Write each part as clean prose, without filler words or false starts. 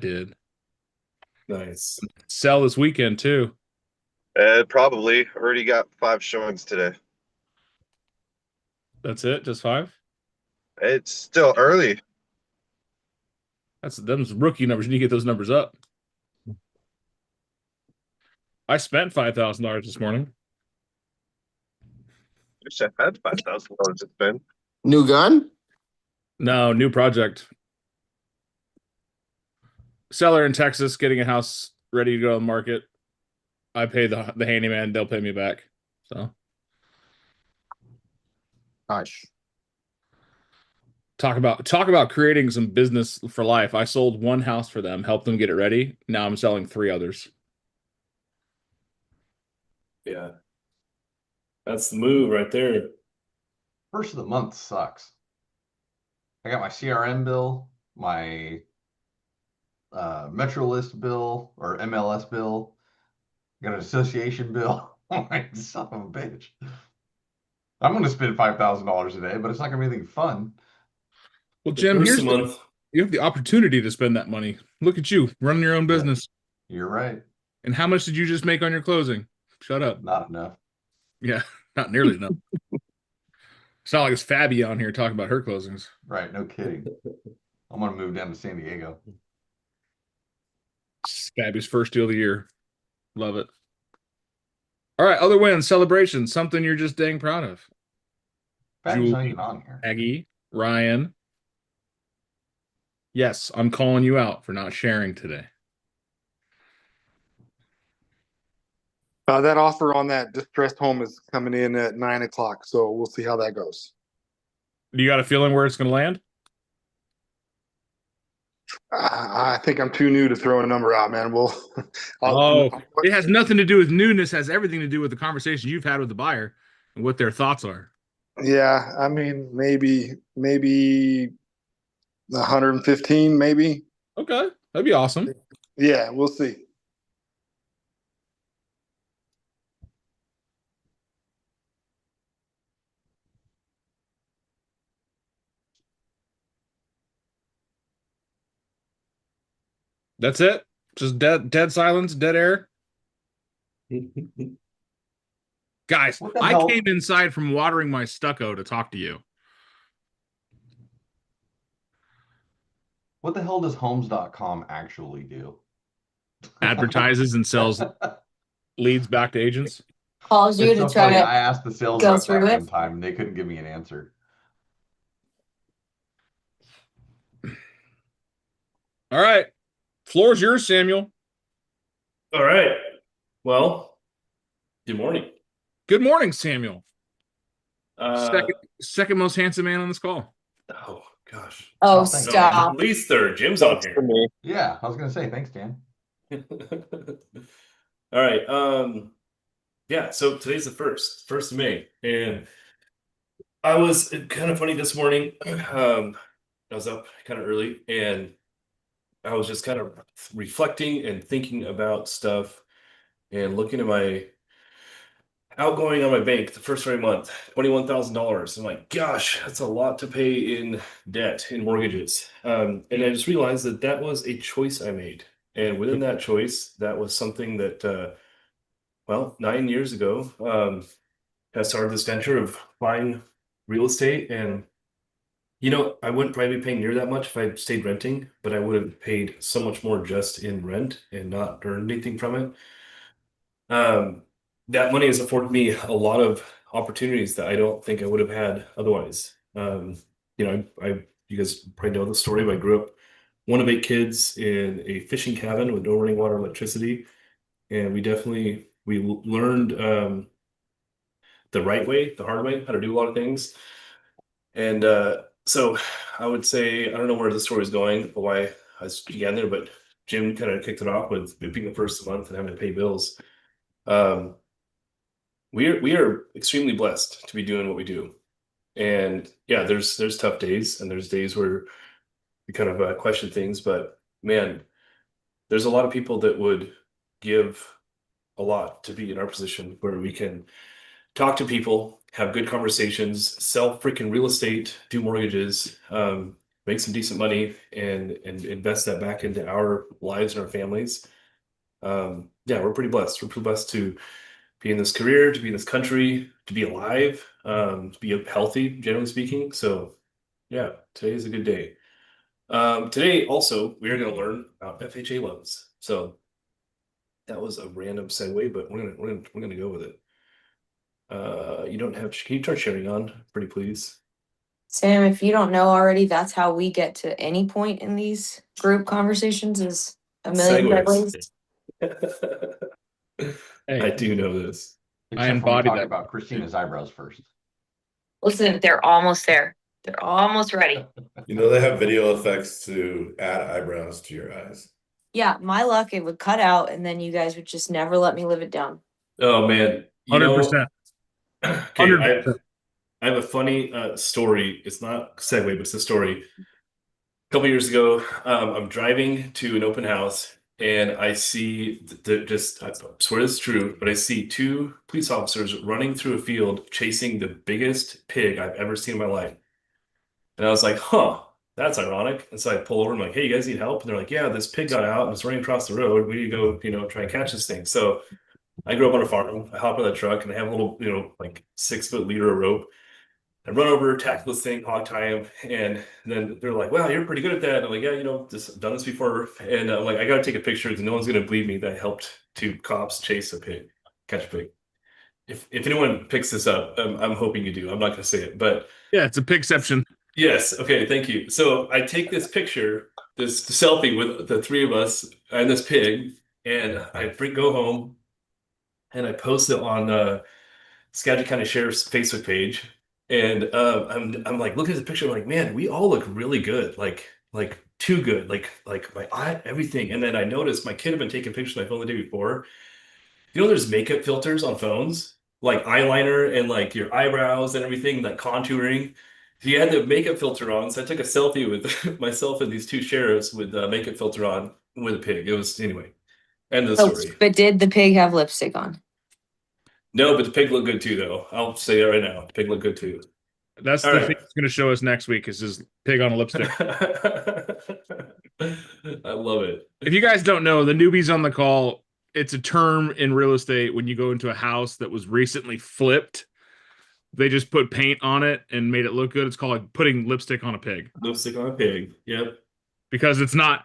did. Nice. Sell this weekend too. Probably already got 5 showings today. That's it, just five. It's still early. That's them's rookie numbers. You need to get those numbers up. I spent $5,000 this morning. Wish I had $5,000 to spend. New gun? No, new project. Seller in Texas getting a house ready to go on the market. I pay the handyman, they'll pay me back. So Gosh. talk about creating some business for life. I sold one house for them, helped them get it ready. Now I'm selling 3 others. Yeah. That's the move right there. First of the month sucks. I got my CRM bill, my Metro List bill or MLS bill. I got an association bill. Oh my son of a bitch. I'm gonna spend $5,000 a day, but it's not gonna be anything fun. Well, The Jim, first here's of the month. you have the opportunity to spend that money. Look at you running your own business. You're right. And how much did you just make on your closing? Shut up. Not enough. Yeah, not nearly enough. It's not like it's Fabby on here talking about her closings. Right, no kidding. I'm gonna move down to San Diego. It's Fabby's first deal of the year. Love it. All right, other wins, celebrations, something you're just dang proud of. Fab's not Julie, even on here. Aggie, Ryan. Yes, I'm calling you out for not sharing today. That offer on that distressed home is coming in at 9 o'clock, so we'll see how that goes. Do you got a feeling where it's going to land? I think I'm too new to throw a number out, man. It has nothing to do with newness. It has everything to do with the conversation you've had with the buyer and what their thoughts are. Yeah, I mean, maybe 115, maybe. Okay, that'd be awesome. Yeah, we'll see. That's it. Just dead silence, dead air. Guys, What the I hell? came inside from watering my stucco to talk to you. What the hell does Homes.com actually do? Advertises and sells leads back to agents. Calls you It's to so try funny. to I asked the sales go rep through that it. one time, and they couldn't give me an answer. All right. Floor's yours, Samuel. All right. Well, good morning. Good morning, Samuel. Uh, Second most handsome man on this call. oh gosh. Oh, thank No, you. at stop. least third. Jim's on here. Yeah, I was gonna say thanks, Dan. All right. Yeah, so today's the first of May. And I was kind of funny this morning. I was up kind of early and I was just kind of reflecting and thinking about stuff and looking at my outgoing on my bank the first very month, $21,000. I'm like, gosh, that's a lot to pay in debt, in mortgages. And I just realized that that was a choice I made. And within that choice, that was something that, well, 9 years ago, I started this venture of buying real estate. And, I wouldn't probably be paying near that much if I stayed renting, but I would have paid so much more just in rent and not earned anything from it. That money has afforded me a lot of opportunities that I don't think I would have had otherwise. You guys probably know the story, but I grew up one of 8 kids in a fishing cabin with no running water, or electricity, and we learned the right way, the hard way, how to do a lot of things. And so I would say I don't know where the story is going, or why I began there, but Jim kind of kicked it off with it being the first of the month and having to pay bills. We are extremely blessed to be doing what we do, and yeah, there's tough days and there's days where we kind of question things, but man, there's a lot of people that would give a lot to be in our position where we can talk to people, have good conversations, sell freaking real estate, do mortgages. make some decent money and invest that back into our lives and our families. Yeah, we're pretty blessed. We're pretty blessed to be in this career, to be in this country, to be alive, to be healthy, generally speaking. So yeah, today is a good day. Today also we are going to learn about FHA loans. So that was a random segue, but we're gonna go with it. You don't have, can you turn sharing on, pretty please? Sam, if you don't know already, that's how we get to any point in these group conversations is a million Segues. segues. Hey, I do know this. Except when we embody talk that. about Christina's eyebrows first. Listen, they're almost there. They're almost ready. You know they have video effects to add eyebrows to your eyes. Yeah, my luck, it would cut out and then you guys would just never let me live it down. Oh man, you know, 100%. okay, 100%. I have a funny story. It's not a segue, but it's a story. A couple years ago, I'm driving to an open house and I see I swear this is true, but I see two police officers running through a field chasing the biggest pig I've ever seen in my life. And I was like, huh, that's ironic. And so I pull over and I'm like, hey, you guys need help? And they're like, yeah, this pig got out and it's running across the road. We need to go, try and catch this thing. So I grew up on a farm. I hop in the truck and I have a little, like 6-foot leader of rope. I run over, tackle this thing, hog tie him, and then they're like, wow, you're pretty good at that. And I'm like, yeah, just done this before. And I'm like, I gotta take a picture because no one's gonna believe me that I helped two cops chase a pig, catch a pig. If anyone picks this up, I'm hoping you do. I'm not gonna say it, but Yeah, it's a pigception. yes, okay, thank you. So I take this picture, this selfie with the three of us and this pig, and I go home and I post it on Skagit County Sheriff's Facebook page. And I'm like looking at the picture, I'm like, man, we all look really good, like too good, like my eye, everything. And then I noticed my kid had been taking pictures of my phone the day before. There's makeup filters on phones, like eyeliner and like your eyebrows and everything, like contouring. He had the makeup filter on, so I took a selfie with myself and these two sheriffs with the makeup filter on with a pig. It was anyway. End of the story. But did the pig have lipstick on? No, but the pig looked good too, though. I'll say that right now. The pig looked good too. That's All the right. thing it's going to show us next week is his pig on a lipstick. I love it. If you guys don't know, the newbies on the call, it's a term in real estate when you go into a house that was recently flipped. They just put paint on it and made it look good. It's called like putting lipstick on a pig Lipstick on a pig. Yep. because it's not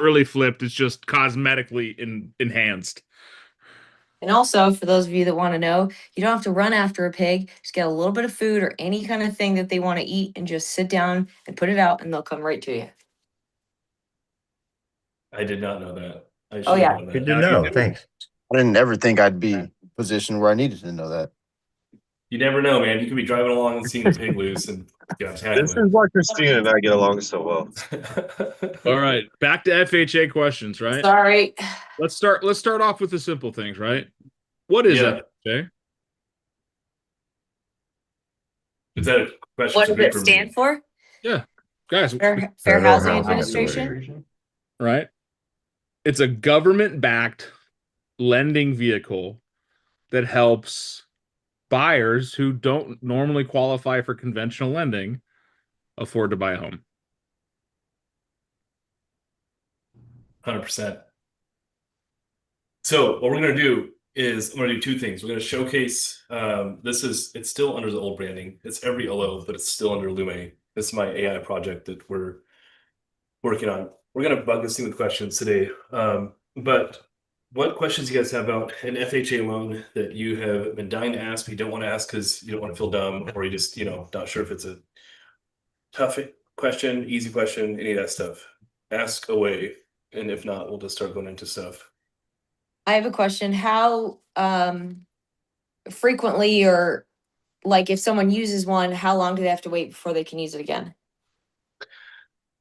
really flipped. It's just cosmetically enhanced. And also, for those of you that want to know, you don't have to run after a pig. Just get a little bit of food or any kind of thing that they want to eat and just sit down and put it out and they'll come right to you. I did not know that. I should Oh, yeah. have known that. Good to know. Thanks. I didn't ever think I'd be in a position where I needed to know that. You never know, man. You could be driving along and seeing a pig loose and This is why Christina and I get along so well. All right, back to FHA questions, right? Sorry. Let's start off with the simple things, right? What is Yeah. FHA? Is that a question? What for does me it for me? stand for? Guys, Fair Federal Housing Housing Administration? right? It's a government-backed lending vehicle that helps buyers who don't normally qualify for conventional lending afford to buy a home. 100%. So what we're going to do is I'm going to do two things. We're going to showcase, it's still under the old branding. It's every LO, but it's still under Lume. This is my AI project that we're working on. We're going to bug this thing with questions today. But what questions you guys have about an FHA loan that you have been dying to ask, but you don't want to ask because you don't want to feel dumb, or you just, not sure if it's a tough question, easy question, any of that stuff. Ask away. And if not, we'll just start going into stuff. I have a question. How frequently or like if someone uses one, how long do they have to wait before they can use it again?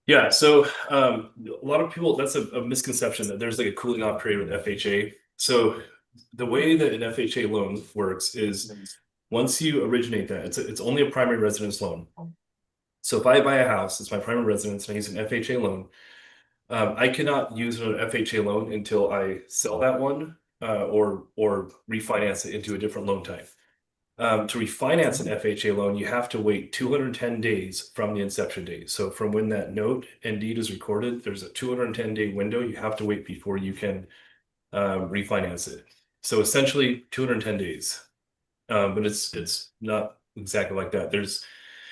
Yeah, so a lot of people, that's a misconception that there's like a cooling off period with FHA. So the way that an FHA loan works is once you originate that, it's only a primary residence loan. So if I buy a house, it's my primary residence, and I use an FHA loan. I cannot use an FHA loan until I sell that one or refinance it into a different loan type. To refinance an FHA loan, you have to wait 210 days from the inception date. So from when that note and deed is recorded, there's a 210-day window you have to wait before you can refinance it. So essentially 210 days. But it's not exactly like that.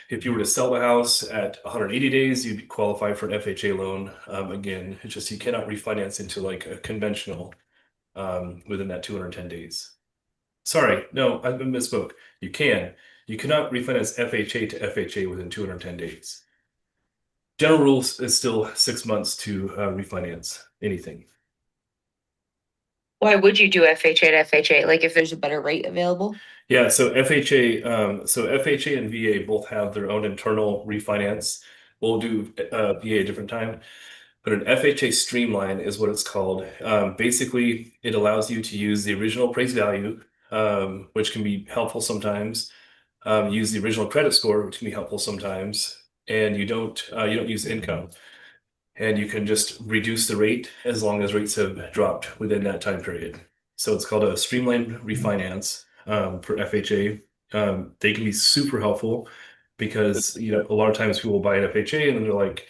If you were to sell the house at 180 days, you'd qualify for an FHA loan. Again, it's just you cannot refinance into like a conventional within that 210 days. Sorry, no, I misspoke. You can. You cannot refinance FHA to FHA within 210 days. General rules is still 6 months to refinance anything. Why would you do FHA to FHA? Like if there's a better rate available? Yeah, so FHA and VA both have their own internal refinance. We'll do VA a different time, but an FHA streamline is what it's called. Basically, it allows you to use the original appraised value, which can be helpful sometimes. Use the original credit score, which can be helpful sometimes, and you don't use income. And you can just reduce the rate as long as rates have dropped within that time period. So it's called a streamlined refinance for FHA. They can be super helpful because a lot of times people buy an FHA and then they're like,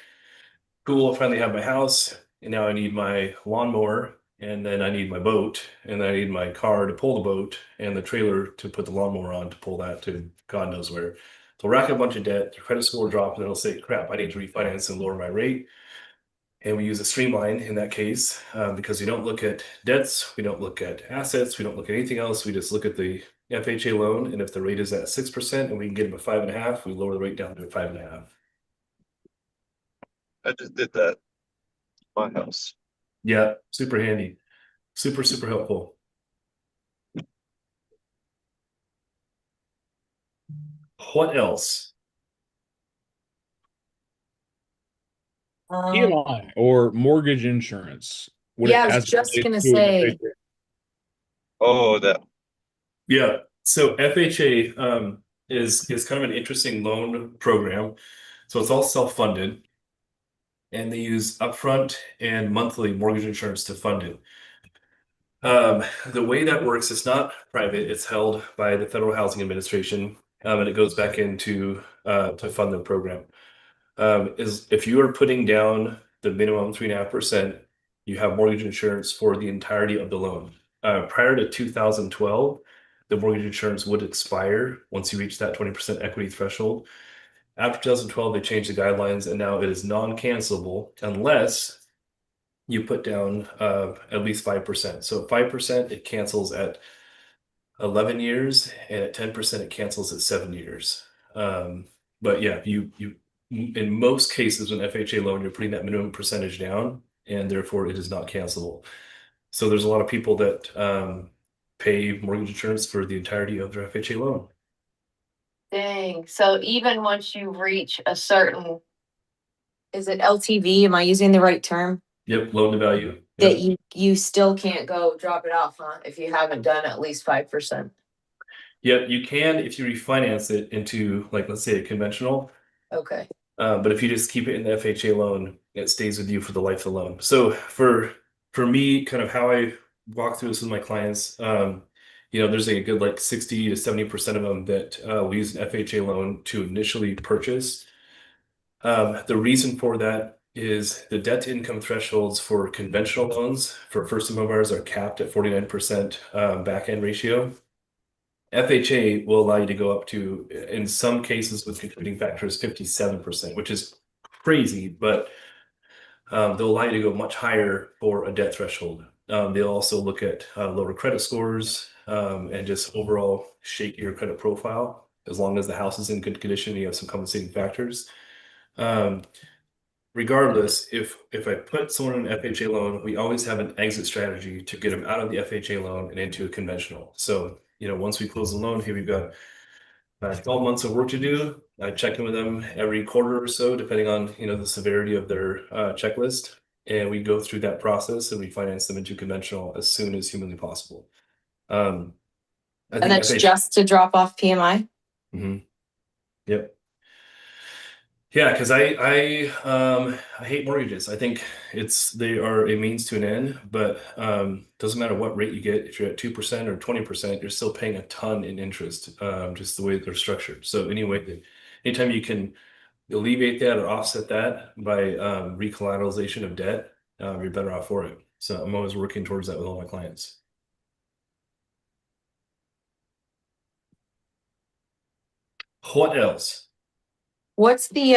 cool, I finally have my house, and now I need my lawnmower, and then I need my boat, and then I need my car to pull the boat, and the trailer to put the lawnmower on to pull that to God knows where. They'll rack up a bunch of debt, their credit score will drop, and then they'll say, crap, I need to refinance and lower my rate. And we use a streamline in that case because we don't look at debts, we don't look at assets, we don't look at anything else. We just look at the FHA loan, and if the rate is at 6% and we can get them a 5.5, we lower the rate down to a 5.5. I just did that. My house. Yeah, super handy, super helpful. What else? PMI or mortgage insurance. Yeah, I was just gonna say. Oh, that. Yeah, so FHA is kind of an interesting loan program. So it's all self-funded, and they use upfront and monthly mortgage insurance to fund it. The way that works, it's not private, it's held by the Federal Housing Administration, and it goes back into to fund the program. Is if you are putting down the minimum 3.5%, you have mortgage insurance for the entirety of the loan. Prior to 2012, the mortgage insurance would expire once you reach that 20% equity threshold. After 2012, they changed the guidelines, and now it is non-cancelable unless you put down at least 5%. So 5%, it cancels at 11 years, and at 10%, it cancels at 7 years. But yeah, you in most cases, with an FHA loan, you're putting that minimum percentage down, and therefore it is not cancelable. So there's a lot of people that pay mortgage insurance for the entirety of their FHA loan. Dang. So even once you reach a certain, is it LTV? Am I using the right term? Yep, loan to value. That Yep. you still can't go drop it off, huh? If you haven't done at least 5%. Yep, you can if you refinance it into, like, let's say a conventional. Okay. But if you just keep it in the FHA loan, it stays with you for the life of the loan. So for me, kind of how I walk through this with my clients, there's a good like 60 to 70% of them that will use an FHA loan to initially purchase. The reason for that is the debt to income thresholds for conventional loans for first-time homebuyers are capped at 49% back end ratio. FHA will allow you to go up to, in some cases with contributing factors, 57%, which is crazy, but they'll allow you to go much higher for a debt threshold. They'll also look at lower credit scores and just overall shake your credit profile. As long as the house is in good condition, you have some compensating factors. Regardless, if I put someone in an FHA loan, we always have an exit strategy to get them out of the FHA loan and into a conventional. So, once we close the loan, here we've got 12 months of work to do. I check in with them every quarter or so, depending on the severity of their checklist, and we go through that process and we finance them into conventional as soon as humanly possible. And that's just to drop off PMI? Mm-hmm. Yep. Yeah, because I hate mortgages. I think they are a means to an end, but doesn't matter what rate you get. If you're at 2% or 20%, you're still paying a ton in interest, just the way they're structured. So anyway, anytime you can alleviate that or offset that by recollateralization of debt, you're better off for it. So I'm always working towards that with all my clients. What else? What's the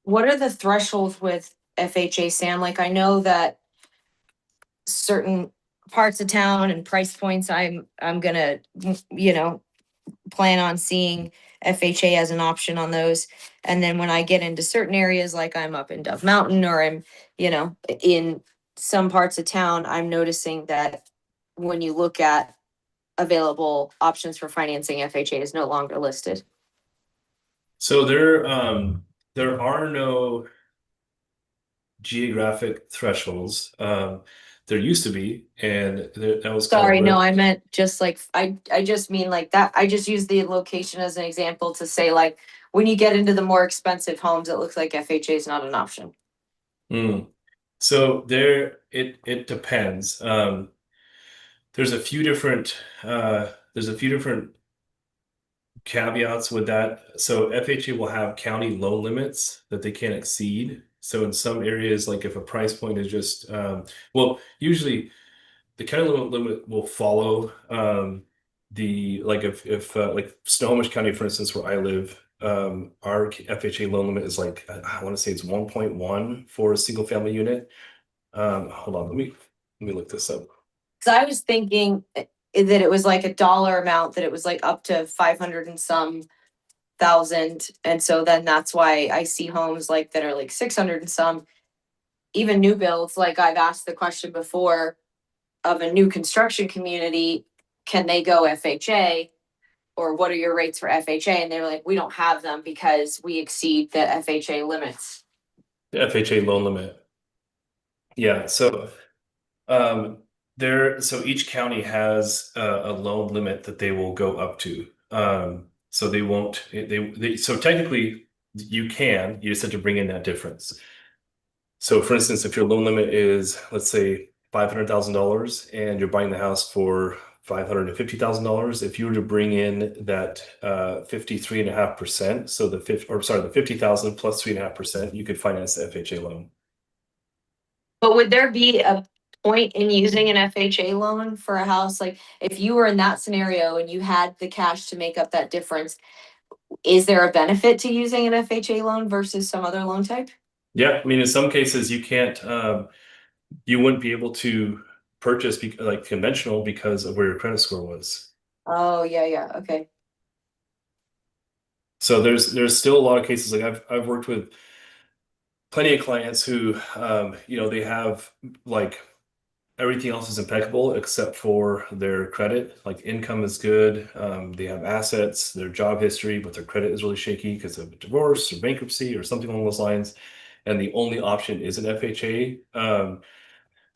what are the thresholds with FHA, Sam? Like I know that certain parts of town and price points I'm gonna, you know, plan on seeing FHA as an option on those. And then when I get into certain areas, like I'm up in Dove Mountain or I'm, you know, in some parts of town, I'm noticing that when you look at available options for financing, FHA is no longer listed. So there are no geographic thresholds. There used to be, and that was kind of Sorry, no, where- I meant just like, I just mean like that. I just use the location as an example to say like, when you get into the more expensive homes, it looks like FHA is not an option. So it depends. There's a few different caveats with that. So FHA will have county loan limits that they can't exceed. So in some areas, like if a price point is just well, usually the county limit will follow the like if like Snohomish County, for instance, where I live, our FHA loan limit is like I want to say it's 1.1 for a single family unit. Hold on, let me look this up. Cause I was thinking that it was like a dollar amount, that it was like up to 500 and some thousand. And so then that's why I see homes like that are like 600 and some. Even new builds, like I've asked the question before of a new construction community, can they go FHA? Or what are your rates for FHA? And they're like, we don't have them because we exceed the FHA limits. The FHA loan limit. Yeah, so so each county has a loan limit that they will go up to. So they won't so technically you just have to bring in that difference. So for instance, if your loan limit is, let's say, $500,000 and you're buying the house for $550,000, if you were to bring in that 53.5%, so the 50,000 plus 3.5%, you could finance the FHA loan. But would there be a point in using an FHA loan for a house? Like if you were in that scenario and you had the cash to make up that difference, is there a benefit to using an FHA loan versus some other loan type? Yeah, I mean, in some cases you can't, you wouldn't be able to purchase like conventional because of where your credit score was. Oh, yeah, okay. So there's still a lot of cases, like I've worked with plenty of clients who, you know, they have like everything else is impeccable except for their credit. Like income is good, they have assets, their job history, but their credit is really shaky because of a divorce or bankruptcy or something along those lines. And the only option is an FHA.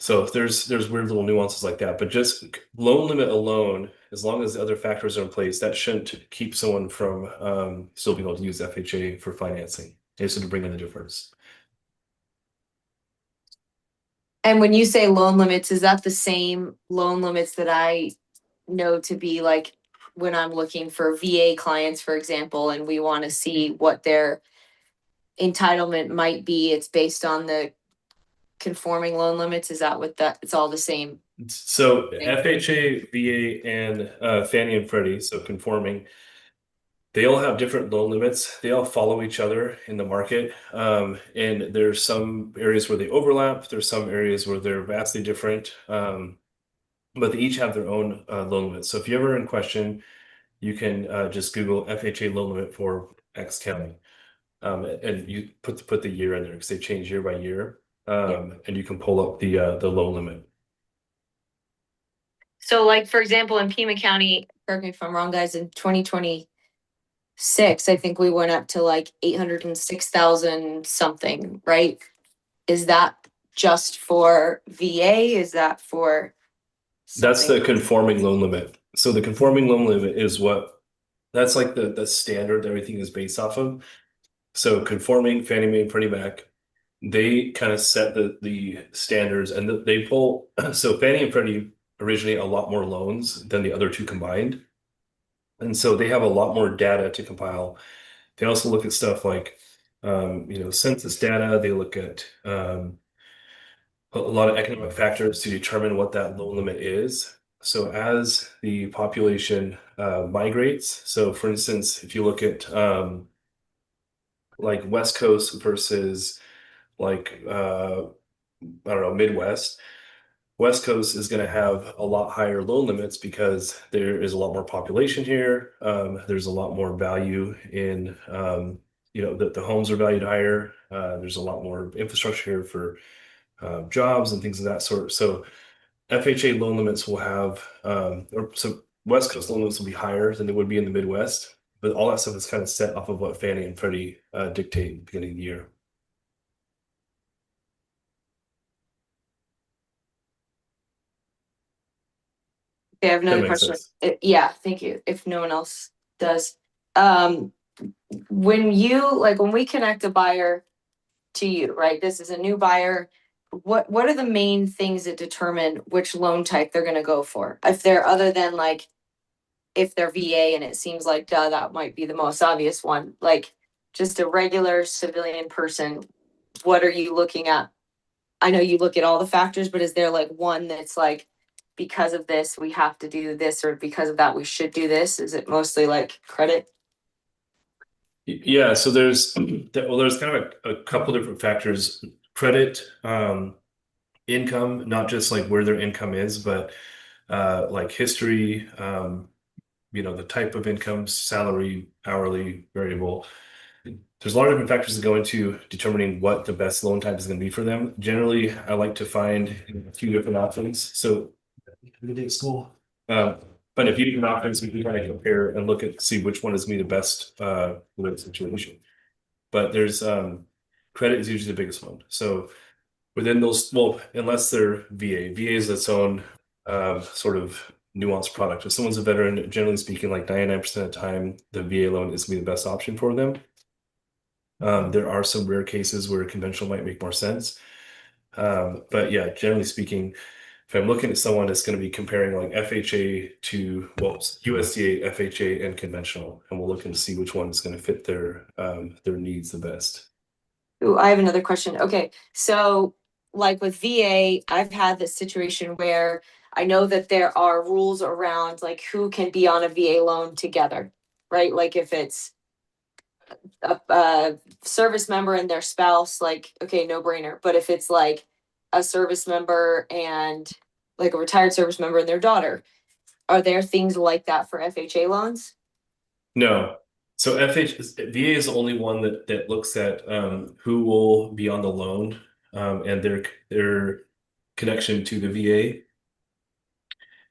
So there's weird little nuances like that, but just loan limit alone, as long as the other factors are in place, that shouldn't keep someone from still being able to use FHA for financing. They just have to bring in the difference. And when you say loan limits, is that the same loan limits that I know to be like when I'm looking for VA clients, for example, and we want to see what their entitlement might be? It's based on the conforming loan limits. Is that what it's all the same? So FHA, VA, and Fannie and Freddie, so conforming, they all have different loan limits. They all follow each other in the market. And there's some areas where they overlap. There's some areas where they're vastly different. But they each have their own loan limits. So if you're ever in question, you can just Google FHA loan limit for X county. And you put the year in there because they change year by year. And you can pull up the loan limit. So like, for example, in Pima County, correct me if I'm wrong, guys, in 2026, I think we went up to like 806,000 something, right? Is that just for VA? Is that for That's the something? conforming loan limit. So the conforming loan limit is that's like the standard that everything is based off of. So conforming Fannie Mae and Freddie Mac, they kind of set the standards, and they pull. So Fannie and Freddie originate a lot more loans than the other two combined, and so they have a lot more data to compile. They also look at stuff like, census data. They look at a lot of economic factors to determine what that loan limit is. So as the population migrates, so for instance, if you look at like West Coast versus like I don't know, Midwest. West Coast is going to have a lot higher loan limits because there is a lot more population here. There's a lot more value in, the homes are valued higher. There's a lot more infrastructure here for jobs and things of that sort. So FHA loan limits will have, so West Coast loan limits will be higher than they would be in the Midwest. But all that stuff is kind of set off of what Fannie and Freddie dictate at the beginning of the year. Okay, I have another That makes question. sense. Yeah, thank you. If no one else does. When we connect a buyer to you, right? This is a new buyer. What are the main things that determine which loan type they're gonna go for? If they're other than like, if they're VA, and it seems like, that might be the most obvious one, like just a regular civilian person, what are you looking at? I know you look at all the factors, but is there like one that's like, because of this, we have to do this, or because of that, we should do this? Is it mostly like credit? Yeah, so there's kind of a couple different factors. Credit, income, not just like where their income is, but like history, the type of income, salary, hourly, variable. There's a lot of different factors that go into determining what the best loan type is going to be for them. Generally, I like to find a few different options. So good day at school. But if you different options, we can kind of compare and see which one is me the best for the situation. But there's credit is usually the biggest one. So within those, well, unless they're VA is its own sort of nuanced product. If someone's a veteran, generally speaking, like 99% of the time, the VA loan is gonna be the best option for them. There are some rare cases where conventional might make more sense. But yeah, generally speaking, if I'm looking at someone that's going to be comparing like FHA to, well, USDA, FHA, and conventional, and we'll look and see which one is going to fit their needs the best. Ooh, I have another question. Okay, so like with VA, I've had this situation where I know that there are rules around like who can be on a VA loan together, right? Like if it's a service member and their spouse, like, okay, no brainer. But if it's like a service member and like a retired service member and their daughter, are there things like that for FHA loans? No. So VA is the only one that looks at who will be on the loan and their connection to the VA.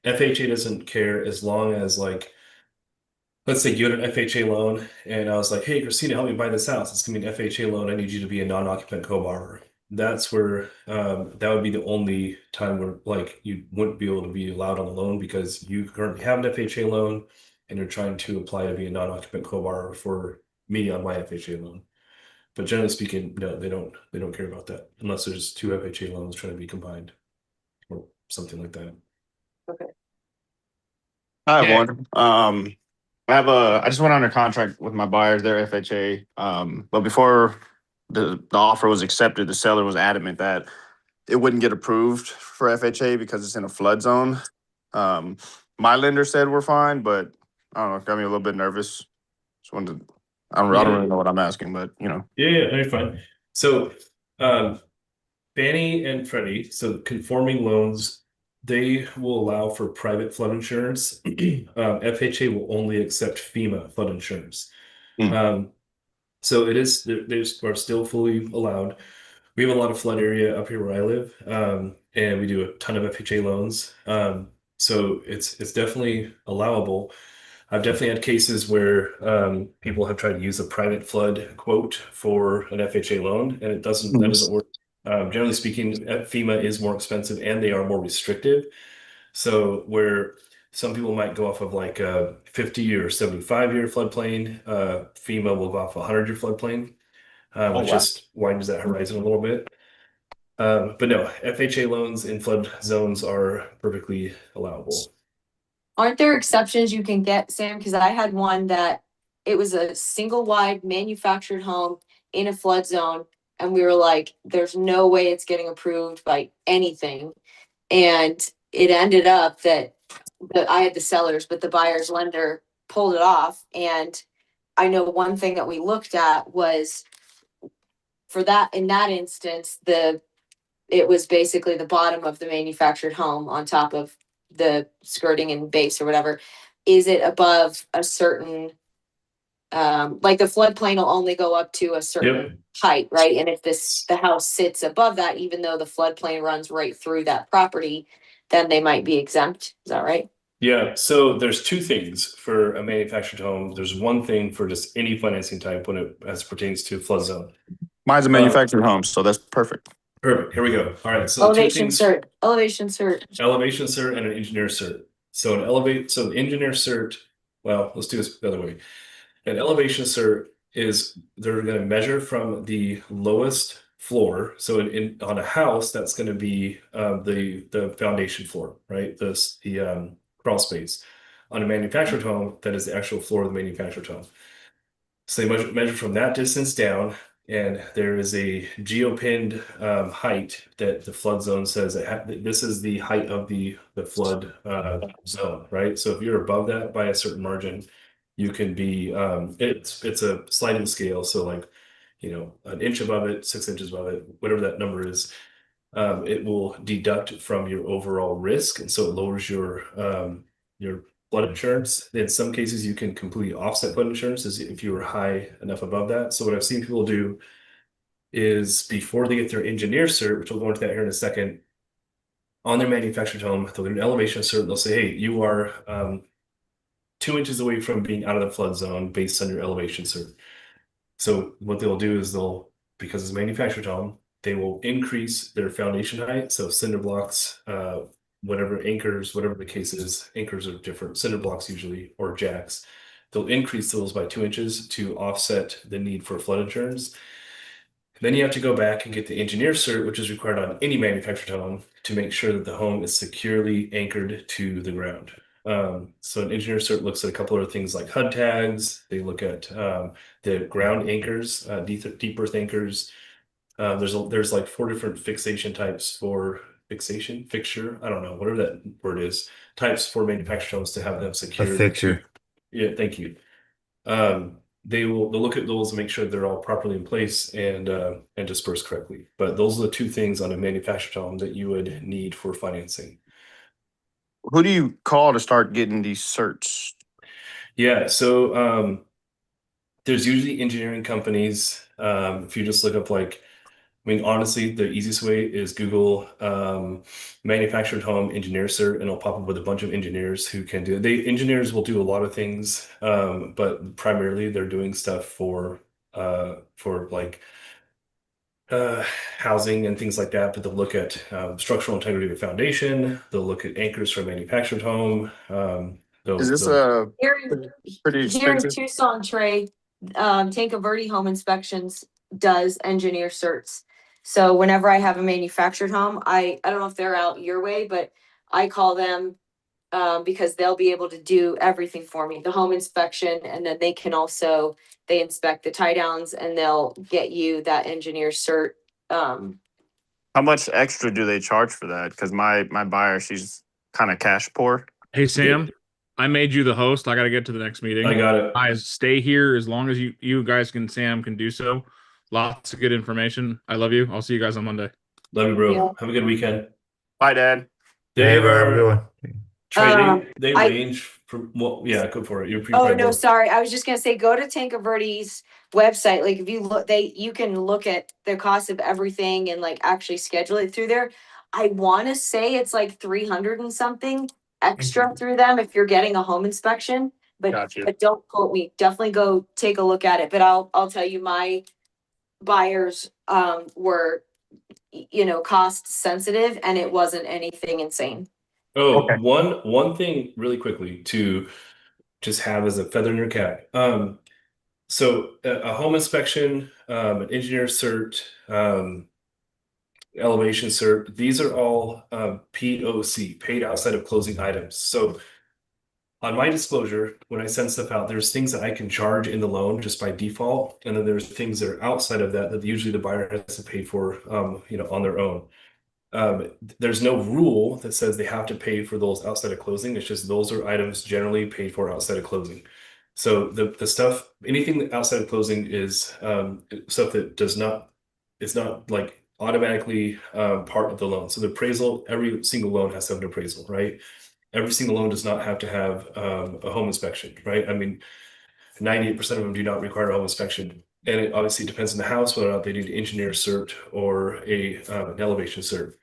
FHA doesn't care as long as like, let's say you had an FHA loan and I was like, hey, Christina, help me buy this house. It's gonna be an FHA loan. I need you to be a non-occupant co-borrower. That's where that would be the only time where like you wouldn't be able to be allowed on the loan because you currently have an FHA loan and you're trying to apply to be a non-occupant co-borrower for me on my FHA loan. But generally speaking, no, they don't care about that unless there's two FHA loans trying to be combined or something like that. Okay. I have one. I just went under contract with my buyers, they're FHA. But before the offer was accepted, the seller was adamant that it wouldn't get approved for FHA because it's in a flood zone. My lender said we're fine, but I don't know, it got me a little bit nervous. Just wanted to, I don't really know what I'm asking, but Yeah, no, you're fine. So Fannie and Freddie, so conforming loans, they will allow for private flood insurance. FHA will only accept FEMA flood insurance. So it is, they are still fully allowed. We have a lot of flood area up here where I live, and we do a ton of FHA loans. So it's definitely allowable. I've definitely had cases where people have tried to use a private flood quote for an FHA loan, and that doesn't work. Generally speaking, FEMA is more expensive and they are more restrictive. So where some people might go off of like a 50 or 75 year floodplain, FEMA will go off a 100-year floodplain. Oh, which wow. just widens that horizon a little bit. But no, FHA loans in flood zones are perfectly allowable. Aren't there exceptions you can get, Sam? Because I had one that it was a single wide manufactured home in a flood zone. And we were like, there's no way it's getting approved by anything. And it ended up that I had the sellers, but the buyer's lender pulled it off. And I know one thing that we looked at was for that, in that instance, it was basically the bottom of the manufactured home on top of the skirting and base or whatever. Is it above a certain, like the floodplain will only go up to a certain height, right? And if the house sits above that, even though the floodplain runs right through that property, then they might be exempt. Is that right? Yeah, so there's two things for a manufactured home. There's one thing for just any financing type when it as pertains to flood zone. Mine's a manufactured home, so that's perfect. Perfect. Here we go. All right. So the two things, Elevation cert. elevation cert and an engineer cert. So the engineer cert, well, let's do this the other way. An elevation cert is they're going to measure from the lowest floor. So on a house, that's going to be the foundation floor, right? The crawl space. On a manufactured home, that is the actual floor of the manufactured home. So they measure from that distance down, and there is a geopinned height that the flood zone says that this is the height of the flood zone, right? So if you're above that by a certain margin, you can be it's a sliding scale. So like, an inch above it, 6 inches above it, whatever that number is, it will deduct from your overall risk, and so it lowers your flood insurance. In some cases, you can completely offset flood insurance as if you were high enough above that. So what I've seen people do is before they get their engineer cert, which we'll go into that here in a second, on their manufactured home, they'll get an elevation cert. They'll say, hey, you are 2 inches away from being out of the flood zone based on your elevation cert. So what they'll do is because it's a manufactured home, they will increase their foundation height. So cinder blocks, whatever anchors, whatever the case is, anchors are different, cinder blocks usually, or jacks. They'll increase those by 2 inches to offset the need for flood insurance. Then you have to go back and get the engineer cert, which is required on any manufactured home, to make sure that the home is securely anchored to the ground. So an engineer cert looks at a couple of things like HUD tags. They look at the ground anchors, deep earth anchors. There's like 4 different fixation types for fixture. I don't know, whatever that word is. Types for manufactured homes to have them secured. A fixture. Yeah, thank you. They'll look at those and make sure they're all properly in place and dispersed correctly. But those are the 2 things on a manufactured home that you would need for financing. Who do you call to start getting these certs? Yeah, so there's usually engineering companies. If you just look up honestly, the easiest way is Google manufactured home engineer cert, and it'll pop up with a bunch of engineers who can do it. Engineers will do a lot of things, but primarily they're doing stuff for housing and things like that. But they'll look at structural integrity of the foundation. They'll look at anchors for a manufactured home. Is this pretty Here in expensive? Tucson, Trey, Tanca Verde Home Inspections does engineer certs. So whenever I have a manufactured home, I don't know if they're out your way, but I call them because they'll be able to do everything for me, the home inspection, and then they inspect the tie downs and they'll get you that engineer cert. How much extra do they charge for that? Because my buyer, she's kind of cash poor. Hey, Sam, I made you the host. I got to get to the next meeting. I got it. Guys, stay here as long as you guys Sam can do so. Lots of good information. I love you. I'll see you guys on Monday. Love you, bro. Yeah. Have a good weekend. Bye, Dad. Hey, have a good one. Trey, they range from go for it. Oh no, sorry. I was just gonna say, go to Tanca Verde's website. Like if you look, you can look at the cost of everything and like actually schedule it through there. I want to say it's like 300 and something extra through them if you're getting a home inspection. But Gotcha. but don't quote me. Definitely go take a look at it. But I'll tell you, my buyers were cost sensitive, and it wasn't anything insane. Oh, Okay. one thing really quickly to just have as a feather in your cap. So a home inspection, an engineer cert, elevation cert, these are all POC, paid outside of closing items. So on my disclosure, when I send stuff out, there's things that I can charge in the loan just by default, and then there's things that are outside of that that usually the buyer has to pay for, on their own. There's no rule that says they have to pay for those outside of closing. It's just those are items generally paid for outside of closing. So the stuff, anything outside of closing is stuff that it's not like automatically part of the loan. So the appraisal, every single loan has to have an appraisal, right? Every single loan does not have to have a home inspection, right? I mean, 98% of them do not require a home inspection. And it obviously depends on the house, whether or not they need an engineer cert or an elevation cert.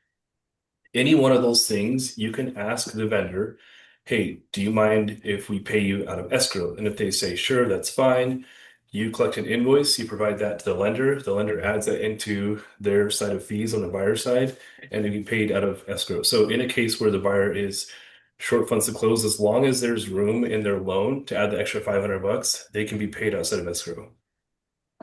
Any one of those things, you can ask the vendor, hey, do you mind if we pay you out of escrow? And if they say, sure, that's fine, you collect an invoice, you provide that to the lender adds that into their side of fees on the buyer side, and then you paid out of escrow. So in a case where the buyer is short funds to close, as long as there's room in their loan to add the extra $500, they can be paid outside of escrow.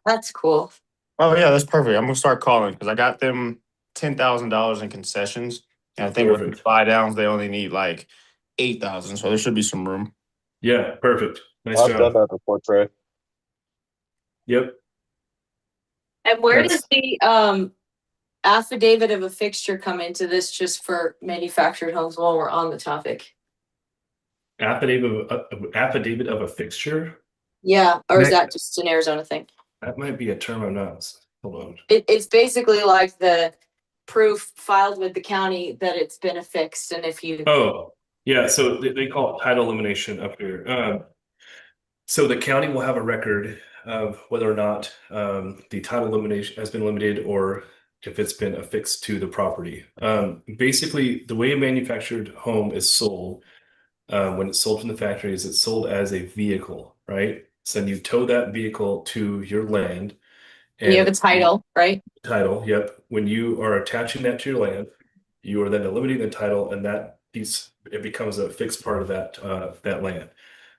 That's cool. Oh yeah, that's perfect. I'm gonna start calling because I got them $10,000 in concessions, and I think with the Perfect. buy downs they only need like 8,000, so there should be some room. Yeah, perfect. Nice I've done job. that before, Trey. Yep. And where That's- does the affidavit of a fixture come into this, just for manufactured homes while we're on the topic? Affidavit of a fixture. Yeah, or is Nick- that just an Arizona thing? That might be a term I'm not. Hold on. It's basically like the proof filed with the county that it's been affixed, and if you. Oh, yeah. So they call it title elimination up here. So the county will have a record of whether or not the title elimination has been eliminated or if it's been affixed to the property. Basically, the way a manufactured home is sold, when it's sold from the factory, is it's sold as a vehicle, right? So then you tow that vehicle to your land. You have a title, right? Title, yep. When you are attaching that to your land, you are then eliminating the title, and that piece, it becomes a fixed part of that land.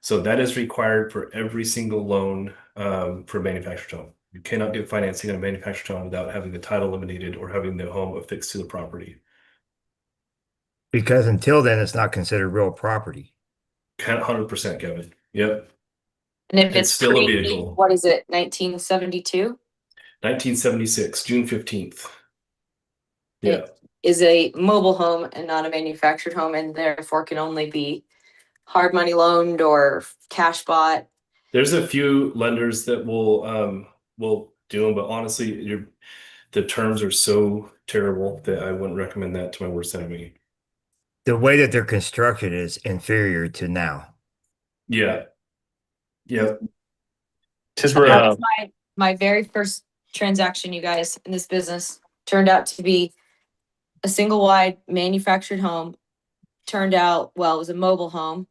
So that is required for every single loan for a manufactured home. You cannot get financing on a manufactured home without having the title eliminated or having the home affixed to the property. Because until then, it's not considered real property. 100%, Kevin. Yep. And if It's it's still a pre, vehicle. what is it, 1972? 1976, June 15th. Yeah. It is a mobile home and not a manufactured home, and therefore can only be hard money loaned or cash bought. There's a few lenders that will do them, but honestly, the terms are so terrible that I wouldn't recommend that to my worst enemy. The way that they're constructed is inferior to now. Yeah. Yep. Since That we're was my very first transaction, you guys, in this business. Turned out to be a single wide manufactured home. Turned out, well, it was a mobile home.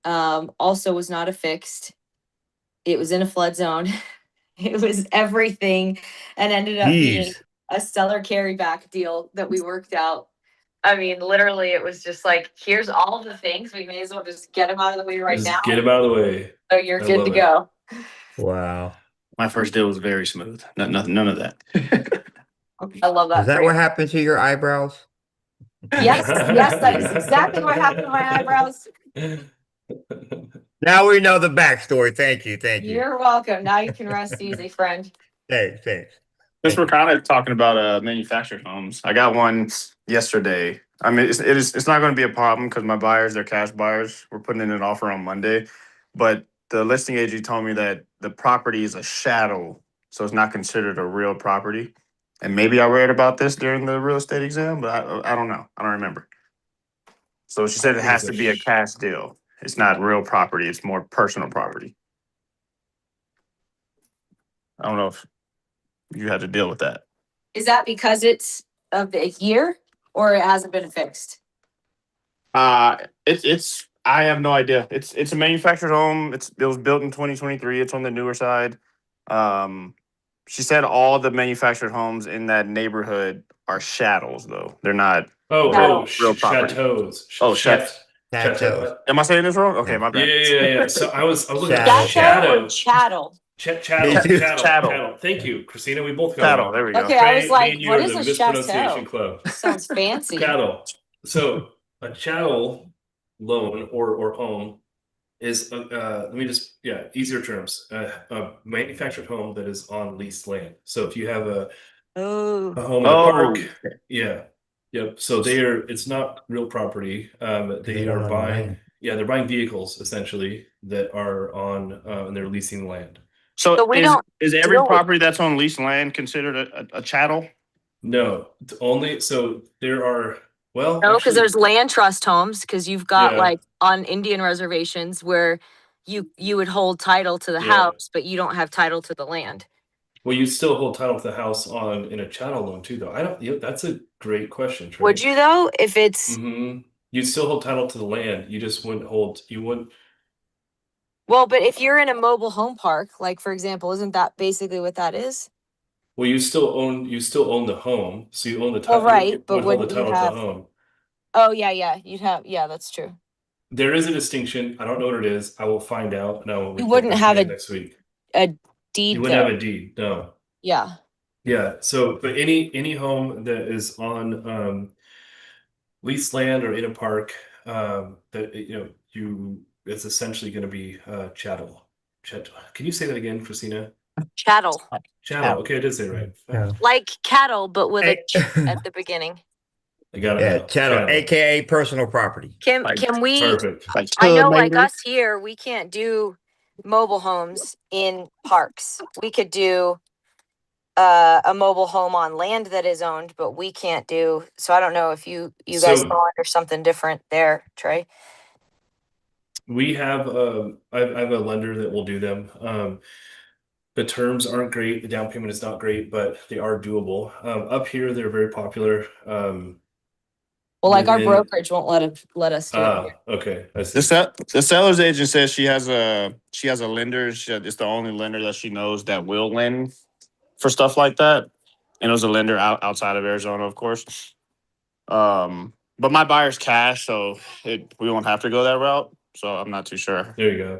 Also was not a fixed. It was in a flood zone. It was everything, and ended up being Jeez. a seller carryback deal that we worked out. I mean, literally, it was just like, here's all the things. We may as well just get them out of the way right Just now. get them out of the way. So you're I good to love go. Wow. my first deal was very smooth. None of that. I love that. Is that for you. what happened to your eyebrows? Yes, yes, that is exactly what happened to my eyebrows. Now we know the backstory. Thank you. Thank you. You're welcome. Now you can rest easy, friend. Thanks. Thanks. Since we're kind of talking about manufactured homes, I got one yesterday. I mean, it's not going to be a problem because my buyers, they're cash buyers. We're putting in an offer on Monday, but the listing agent told me that the property is a shadow, so it's not considered a real property. And maybe I read about this during the real estate exam, but I don't know. I don't remember. So she said it has to be a cash deal. It's not real property. It's more personal property. I don't know if you had to deal with that. Is that because it's of the year or it hasn't been fixed? It's I have no idea. It's a manufactured home. It was built in 2023. It's on the newer side. She said all the manufactured homes in that neighborhood are shadows, though. They're not. Oh, Real property. chateaus. Oh, Chateau. Chateau. Am I saying this wrong? Okay, my Yeah, bad. yeah. So I was looking at Shadow. Chateau or shadow. chattel? Chattel, Me too. chattel. Thank you, Christina. We both got it Cattle, wrong. there we go. Okay, I Trey, was me like, and you what are is the a mispronunciation chateau? club. Sounds fancy. Chattel. So a chattel loan or home is let me just easier terms. A manufactured home that is on leased land. So if you have a Oh, home in a park, Oh, yep. So it's not real property. They They are own the buying, land. they're buying vehicles essentially that are on and they're leasing the land. so But we is don't is every deal with- property that's on leased land considered a chattel? No, only so there are no, because actually, there's land trust homes, because you've got Yeah. like on Indian reservations where you would hold title to the Yeah. house, but you don't have title to the land. well, you still hold title to the house in a chattel loan too, though. I don't. That's a great question, Trey. Would you though, if it's You'd still hold title to the land. You just wouldn't hold. You wouldn't. well, but if you're in a mobile home park, like for example, isn't that basically what that is? Well, you still own the home, so you own the Well, title. right, but would hold the wouldn't you title to the have? home. Oh yeah, you'd have. Yeah, that's true. There is a distinction. I don't know what it is. I will find out, and I will. You report wouldn't back have to you a next week. deed You wouldn't though. have a deed. No. Yeah. Yeah. So, but any home that is on leased land or in a park, that it's essentially going to be chattel. Chattel. Can you say that again, Christina? Chattel. Chattel. Okay, I did say it right. Yeah. Like cattle, but with a Hey. ch at the beginning. I got it Yeah, now. chattel, aka personal property. Can Like, can we Perfect. Like I know hood like neighbors? us here, we can't do mobile homes in parks. We could do a mobile home on land that is owned, but we can't do, so I don't know if you guys So- fall under something different there, Trey. We have I have a lender that will do them. The terms aren't great, the down payment is not great, but they are doable. Up here, they're very popular. Well, like our within- brokerage won't let us do it. Okay, I see. The seller's agent says she has a lender. It's the only lender that she knows that will lend for stuff like that. And it was a lender outside of Arizona, of course. But my buyer's cash, so we won't have to go that route. So I'm not too sure. There you go.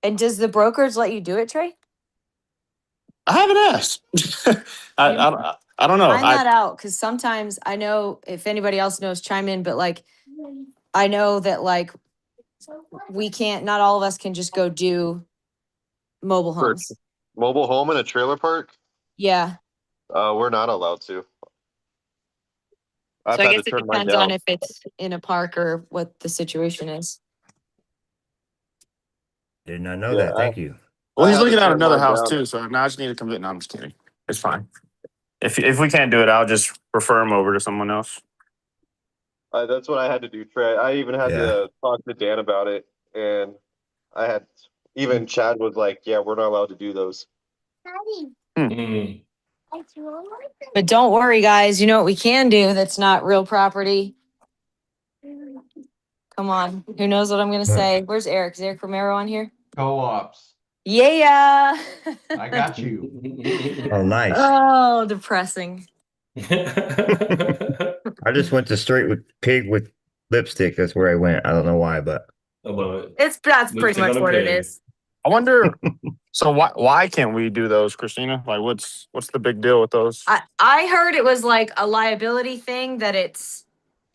And does the brokerage let you do it, Trey? I haven't asked. I don't know. Find that out, because sometimes I know, if anybody else knows, chime in, but like I know that like we can't, not all of us can just go do mobile For- homes. Mobile home in a trailer park? Yeah. We're not allowed to. I've So I had guess to it turn mine depends on down. if it's in a park or what the situation is. Did not know Yeah, that. Thank you. Well, he's I had looking to at turn another mine house down. too, so now I just need to convince. No, I'm just kidding. It's fine. If we can't do it, I'll just refer him over to someone else. That's what I had to do, Trey. I even had Yeah. to talk to Dan about it, and even Chad was like, "Yeah, we're not allowed to do those." Mm. But don't worry, guys. You know what we can do that's not real property? Come on. Who knows what I'm going to say? Where's Eric? Is Eric Romero on here? Co-ops. Yeah. I got you. Oh, nice. Oh, depressing. I just went to straight with pig with lipstick. That's where I went. I don't know why, but I love it. That's pretty Lipstick much on a what it pig. is. I wonder. So why can't we do those, Christina? Like, what's the big deal with those? I heard it was like a liability thing, that it's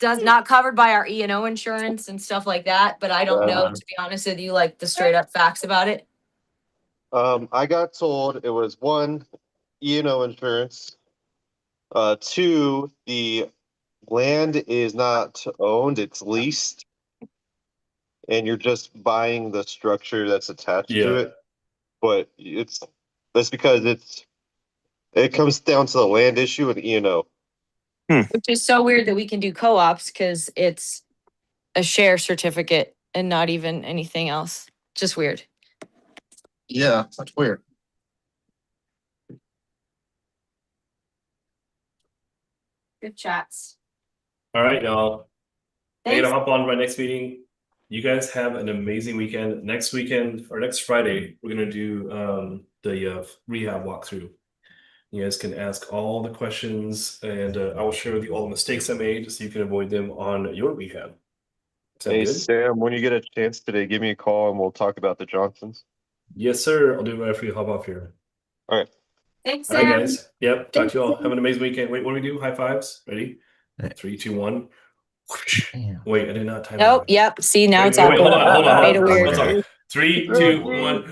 not covered by our E&O insurance and stuff like that. But I don't know, to be honest with you, like the straight up facts about it. I got told it was one, E&O insurance. Two, the land is not owned; it's leased, and you're just buying the structure that's attached Yeah. to it. But that's because it comes down to the land issue and E&O. Which is so weird that we can do co-ops, because it's a share certificate and not even anything else. Just weird. Yeah, that's weird. Good chats. All right, y'all. I Thanks. gotta hop on to my next meeting. You guys have an amazing weekend. Next weekend or next Friday, we're gonna do the rehab walkthrough. You guys can ask all the questions, and I will share with you all the mistakes I made so you can avoid them on your rehab. Sound Hey, good? Sam, when you get a chance today, give me a call and we'll talk about the Johnsons. Yes, sir. I'll do it right after you hop off here. Thanks, All right, Sam. guys. Yep. Talk to you all. Thanks, Have an amazing weekend. Wait, what do we do? High fives. Ready? Right. 3, 2, 1. Whoosh. Damn. Wait, I did not time Oh, that. yep. See, now Wait, it's wait, wait, awkward. hold on. Made it weird. Hold on. 3, 2, 1.